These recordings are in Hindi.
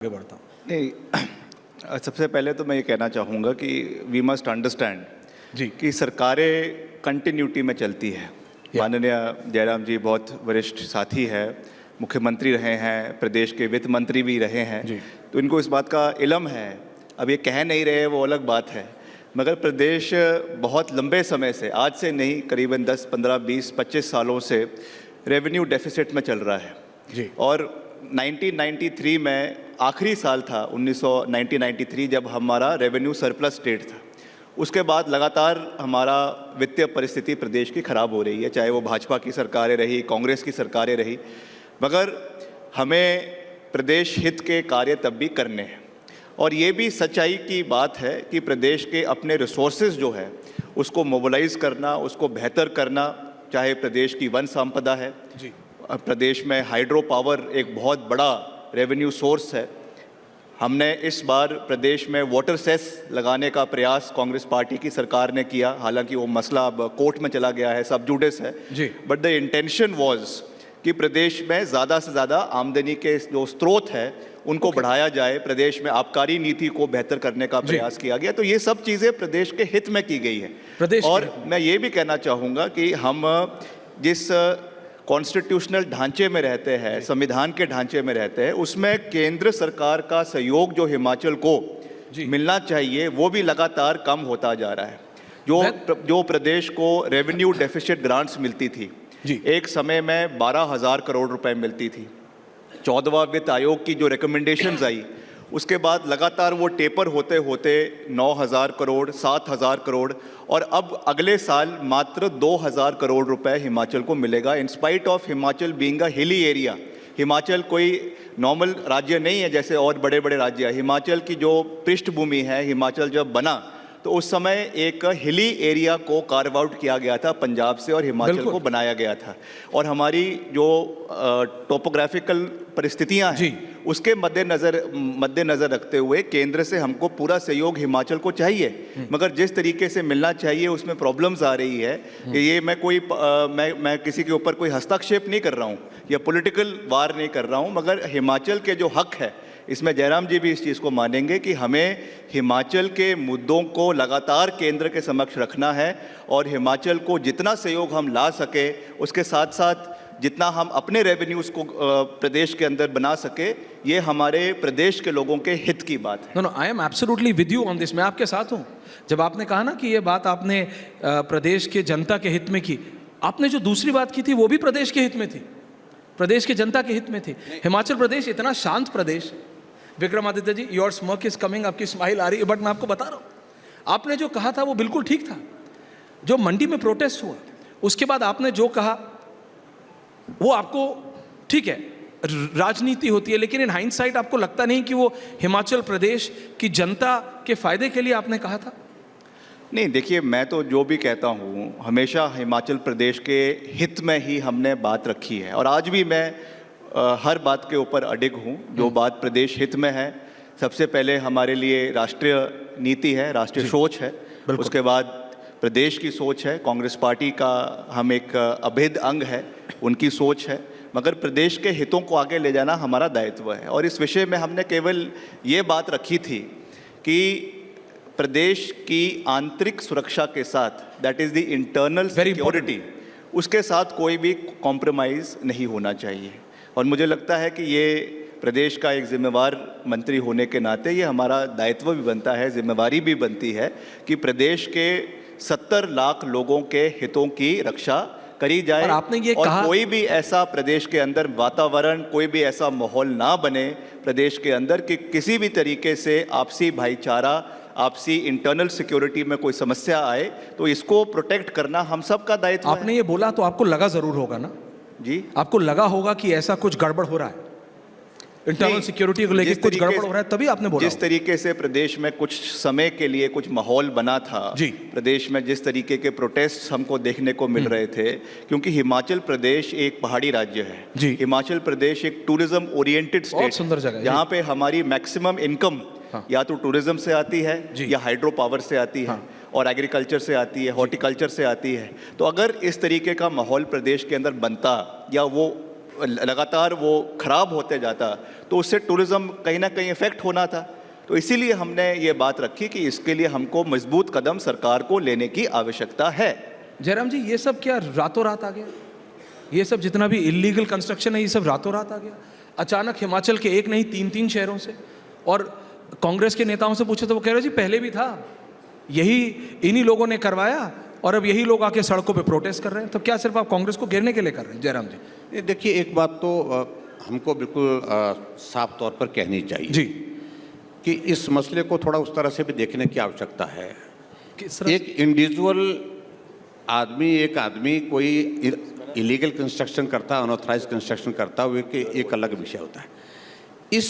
आगे बढ़ता हूँ। नहीं, सबसे पहले तो मैं ये कहना चाहूँगा कि वी मस्ट अंडरस्टैंड जी कि सरकारें कंटिन्यूटी में चलती है। माननीय जयराम जी बहुत वरिष्ठ साथी है, मुख्यमंत्री रहे हैं, प्रदेश के वित्त मंत्री भी रहे हैं, जी। तो इनको इस बात का इल्म है। अब ये कह नहीं रहे वो अलग बात है, मगर प्रदेश बहुत लंबे समय से, आज से नहीं, करीबन 10, 15, 20, 25 सालों से रेवेन्यू डेफिसिट में चल रहा है। जी और 1993 में आखिरी साल था 1993 जब हमारा रेवेन्यू सरप्लस स्टेट था। उसके बाद लगातार हमारा वित्तीय परिस्थिति प्रदेश की ख़राब हो रही है, चाहे वो भाजपा की सरकारें रही, कांग्रेस की सरकारें रही, मगर हमें प्रदेश हित के कार्य तब भी करने हैं। और ये भी सच्चाई की बात है कि प्रदेश के अपने रिसोर्सेज जो है उसको मोबिलाइज़ करना, उसको बेहतर करना, चाहे प्रदेश की वन संपदा है, जी प्रदेश में हाइड्रो पावर एक बहुत बड़ा रेवेन्यू सोर्स है। हमने इस बार प्रदेश में वाटर सेस लगाने का प्रयास कांग्रेस पार्टी की सरकार ने किया, हालांकि वो मसला अब कोर्ट में चला गया है, सब जुडिस है। जी। बट द इंटेंशन वाज कि प्रदेश में ज़्यादा से ज़्यादा आमदनी के जो स्रोत है उनको बढ़ाया जाए, प्रदेश में आबकारी नीति को बेहतर करने का प्रयास किया गया। तो ये सब चीज़ें प्रदेश के हित में की गई है। प्रदेश और मैं ये भी कहना चाहूँगा कि हम जिस कॉन्स्टिट्यूशनल ढांचे में रहते हैं, संविधान के ढांचे में रहते हैं, उसमें केंद्र सरकार का सहयोग जो हिमाचल को मिलना चाहिए वो भी लगातार कम होता जा रहा है। जो प्रदेश को रेवेन्यू डेफिसिट ग्रांट्स मिलती थी, एक समय में 12,000 करोड़ रुपए मिलती थी। 14वां वित्त आयोग की जो रिकमेंडेशंस आई, उसके बाद लगातार वो टेपर होते होते 9,000 करोड़, 7,000 करोड़, और अब अगले साल मात्र 2,000 करोड़ रुपए हिमाचल को मिलेगा। In spite of Himachal being a hilly area. Himachal कोई नॉर्मल राज्य नहीं है जैसे और बड़े बड़े राज्य हैं। हिमाचल की जो पृष्ठभूमि है, हिमाचल जब बना तो उस समय एक हिली एरिया को कार्व आउट किया गया था पंजाब से और हिमाचल को बनाया गया था। और हमारी जो टोपोग्राफिकल परिस्थितियां हैं उसके मद्देनज़र रखते हुए केंद्र से हमको पूरा सहयोग हिमाचल को चाहिए, मगर जिस तरीके से मिलना चाहिए उसमें प्रॉब्लम्स आ रही है। ये मैं किसी के ऊपर कोई हस्तक्षेप नहीं कर रहा हूँ या पॉलिटिकल वार नहीं कर रहा हूँ, मगर हिमाचल के जो हक है, इसमें जयराम जी भी इस चीज़ को मानेंगे कि हमें हिमाचल के मुद्दों को लगातार केंद्र के समक्ष रखना है और हिमाचल को जितना सहयोग हम ला सके, उसके साथ साथ जितना हम अपने रेवेन्यूज़ को प्रदेश के अंदर बना सके, ये हमारे प्रदेश के लोगों के हित की बात है। No, I am absolutely with you on this. मैं आपके साथ हूँ। जब आपने कहा ना कि ये बात आपने प्रदेश के जनता के हित में की, आपने जो दूसरी बात की थी वो भी प्रदेश के हित में थी, प्रदेश के जनता के हित में थी। हिमाचल प्रदेश इतना शांत प्रदेश। विक्रमादित्य जी, योर स्मर्क इज कमिंग, आपकी स्माइल आ रही है, बट मैं आपको बता रहा हूँ, आपने जो कहा था वो बिल्कुल ठीक था। जो मंडी में प्रोटेस्ट हुआ, उसके बाद आपने जो कहा वो आपको ठीक है, राजनीति होती है, लेकिन इन हाइंडसाइट आपको लगता नहीं कि वो हिमाचल प्रदेश की जनता के फायदे के लिए आपने कहा था? नहीं, देखिए, मैं तो जो भी कहता हूँ हमेशा हिमाचल प्रदेश के हित में ही हमने बात रखी है, और आज भी मैं हर बात के ऊपर अडिग हूँ। जो बात प्रदेश हित में है, सबसे पहले हमारे लिए राष्ट्रीय नीति है, राष्ट्रीय सोच है, उसके बाद प्रदेश की सोच है, कांग्रेस पार्टी का हम एक अभिन्न अंग है, उनकी सोच है, मगर प्रदेश के हितों को आगे ले जाना हमारा दायित्व है। और इस विषय में हमने केवल ये बात रखी थी कि प्रदेश की आंतरिक सुरक्षा के साथ, that is the internal security, उसके साथ कोई भी कॉम्प्रोमाइज़ नहीं होना चाहिए। और मुझे लगता है कि ये प्रदेश का एक जिम्मेवार मंत्री होने के नाते ये हमारा दायित्व भी बनता है, जिम्मेवारी भी बनती है कि प्रदेश के 70 लाख लोगों के हितों की रक्षा करी जाए। और आपने ये कहा, कोई भी ऐसा प्रदेश के अंदर वातावरण, कोई भी ऐसा माहौल ना बने प्रदेश के अंदर कि किसी भी तरीके से आपसी भाईचारा, आपसी इंटरनल सिक्योरिटी में कोई समस्या आए, तो इसको प्रोटेक्ट करना हम सब का दायित्व है। आपने ये बोला तो आपको लगा जरूर होगा ना जी, आपको लगा होगा कि ऐसा कुछ गड़बड़ हो रहा है, इंटरनल सिक्योरिटी को लेकर कुछ गड़बड़ हो रहा है, तभी आपने बोला। जिस तरीके से प्रदेश में कुछ समय के लिए कुछ माहौल बना था प्रदेश में, जिस तरीके के प्रोटेस्ट हमको देखने को मिल रहे थे, क्योंकि हिमाचल प्रदेश एक पहाड़ी राज्य है, हिमाचल प्रदेश एक टूरिज्म ओरिएंटेड स्टेट, सुंदर जगह, जहाँ पे हमारी मैक्सिमम इनकम या तो टूरिज्म से आती है या हाइड्रो पावर से आती है और एग्रीकल्चर से आती है, हॉर्टिकल्चर से आती है। तो अगर इस तरीके का माहौल प्रदेश के अंदर बनता या वो लगातार वो खराब होते जाता तो उससे टूरिज़्म कहीं ना कहीं इफ़ेक्ट होना था। तो इसीलिए हमने ये बात रखी कि इसके लिए हमको मजबूत कदम सरकार को लेने की आवश्यकता है। जयराम जी, ये सब क्या रातों रात आ गया? ये सब जितना भी इलीगल कंस्ट्रक्शन है ये सब रातों रात आ गया अचानक हिमाचल के एक नहीं 3-3 शहरों से? और कांग्रेस के नेताओं से पूछे तो वो कह रहे जी पहले भी था, यही इन्हीं लोगों ने करवाया और अब यही लोग आके सड़कों पे प्रोटेस्ट कर रहे हैं। तो क्या सिर्फ आप कांग्रेस को घेरने के लिए कर रहे हैं? जयराम जी ये देखिए, एक बात तो हमको बिल्कुल साफ तौर पर कहनी चाहिए जी कि इस मसले को थोड़ा उस तरह से भी देखने की आवश्यकता है। किस तरह? एक इंडिविजुअल आदमी, एक आदमी कोई इलीगल कंस्ट्रक्शन करता है, अनऑथराइज कंस्ट्रक्शन करता है, वो एक अलग विषय होता है। इस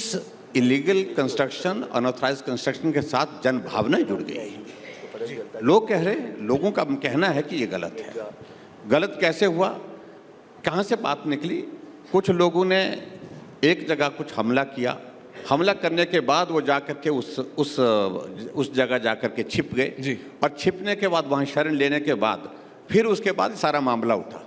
इलीगल कंस्ट्रक्शन, अनऑथराइज कंस्ट्रक्शन के साथ जन भावनाएं जुड़ गई है। लोग कह रहे हैं, लोगों का कहना है कि ये गलत है। गलत कैसे हुआ, कहाँ से बात निकली? कुछ लोगों ने एक जगह कुछ हमला किया, हमला करने के बाद वो जाकर के उस जगह जाकर के छिप गए जी। और छिपने के बाद वहाँ शरण लेने के बाद फिर उसके बाद सारा मामला उठा।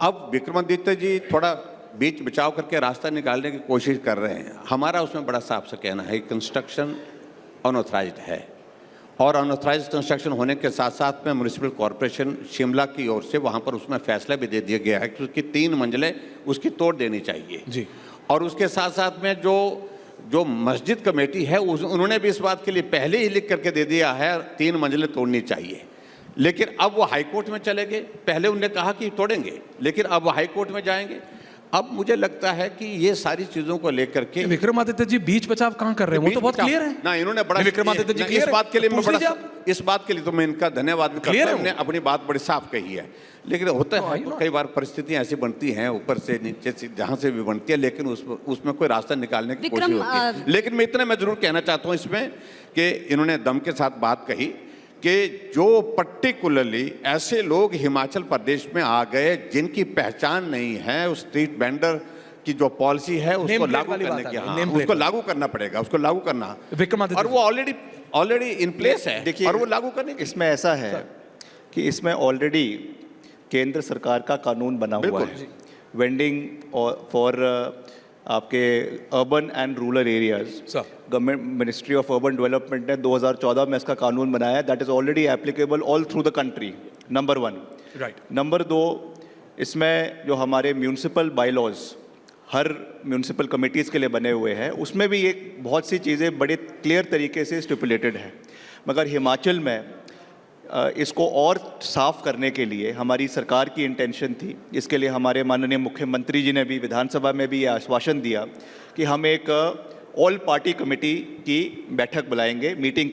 अब विक्रमादित्य जी थोड़ा बीच बचाव करके रास्ता निकालने की कोशिश कर रहे हैं। हमारा उसमें बड़ा साफ से कहना है, कंस्ट्रक्शन अनऑथराइज्ड है और अनऑथराइज कंस्ट्रक्शन होने के साथ साथ में म्यूनिसिपल कॉरपोरेशन शिमला की ओर से वहाँ पर उसमें फैसला भी दे दिया गया है कि उसकी 3 मंजिलें उसकी तोड़ देनी चाहिए जी। और उसके साथ साथ में जो मस्जिद कमेटी है उन्होंने भी इस बात के लिए पहले ही लिख करके दे दिया है 3 मंजिलें तोड़नी चाहिए। लेकिन अब वो हाई कोर्ट में चले गए। पहले उन्होंने कहा कि तोड़ेंगे, लेकिन अब वो हाई कोर्ट में जाएंगे। अब मुझे लगता है कि ये सारी चीजों को लेकर के विक्रमादित्य जी बीच बचाव कहाँ कर रहे हैं? वो तो बहुत क्लियर है ना। इन्होंने बड़ा विक्रमादित्य जी इस बात के लिए मैं बड़ा आप। इस बात के लिए तो मैं इनका धन्यवाद भी करता हूं। उन्होंने अपनी बात बड़ी साफ कही है। लेकिन होता है कई बार परिस्थितियां ऐसी बनती हैं, ऊपर से नीचे से जहां से भी बनती है, लेकिन उसमें कोई रास्ता निकालने की कोशिश होती है। लेकिन मैं इतना मैं जरूर कहना चाहता हूँ इसमें कि इन्होंने दम के साथ बात कही कि जो पर्टिकुलरली ऐसे लोग हिमाचल प्रदेश में आ गए जिनकी पहचान नहीं है, उस स्ट्रीट वेंडर की जो पॉलिसी है उसको लागू करने की, हाँ, उसको लागू करना पड़ेगा, उसको लागू करना। और वो ऑलरेडी इन प्लेस है। देखिए, और वो लागू करने इसमें ऐसा है कि इसमें ऑलरेडी केंद्र सरकार का कानून बना हुआ है वेंडिंग फॉर आपके urban and rural areas. Government ministry of urban development ने 2014 में इसका कानून बनाया। That is already applicable all through the country, number 1। Right. Number 2, इसमें जो हमारे म्यूनिसिपल बायलॉज हर म्यूनिसिपल कमेटीज़ के लिए बने हुए हैं, उसमें भी एक बहुत सी चीज़ें बड़े क्लियर तरीके से स्टिपुलेटेड है। मगर हिमाचल में इसको और साफ करने के लिए हमारी सरकार की इंटेंशन थी। इसके लिए हमारे माननीय मुख्यमंत्री जी ने भी विधानसभा में भी ये आश्वासन दिया कि हम एक ऑल पार्टी कमेटी की बैठक बुलाएंगे, मीटिंग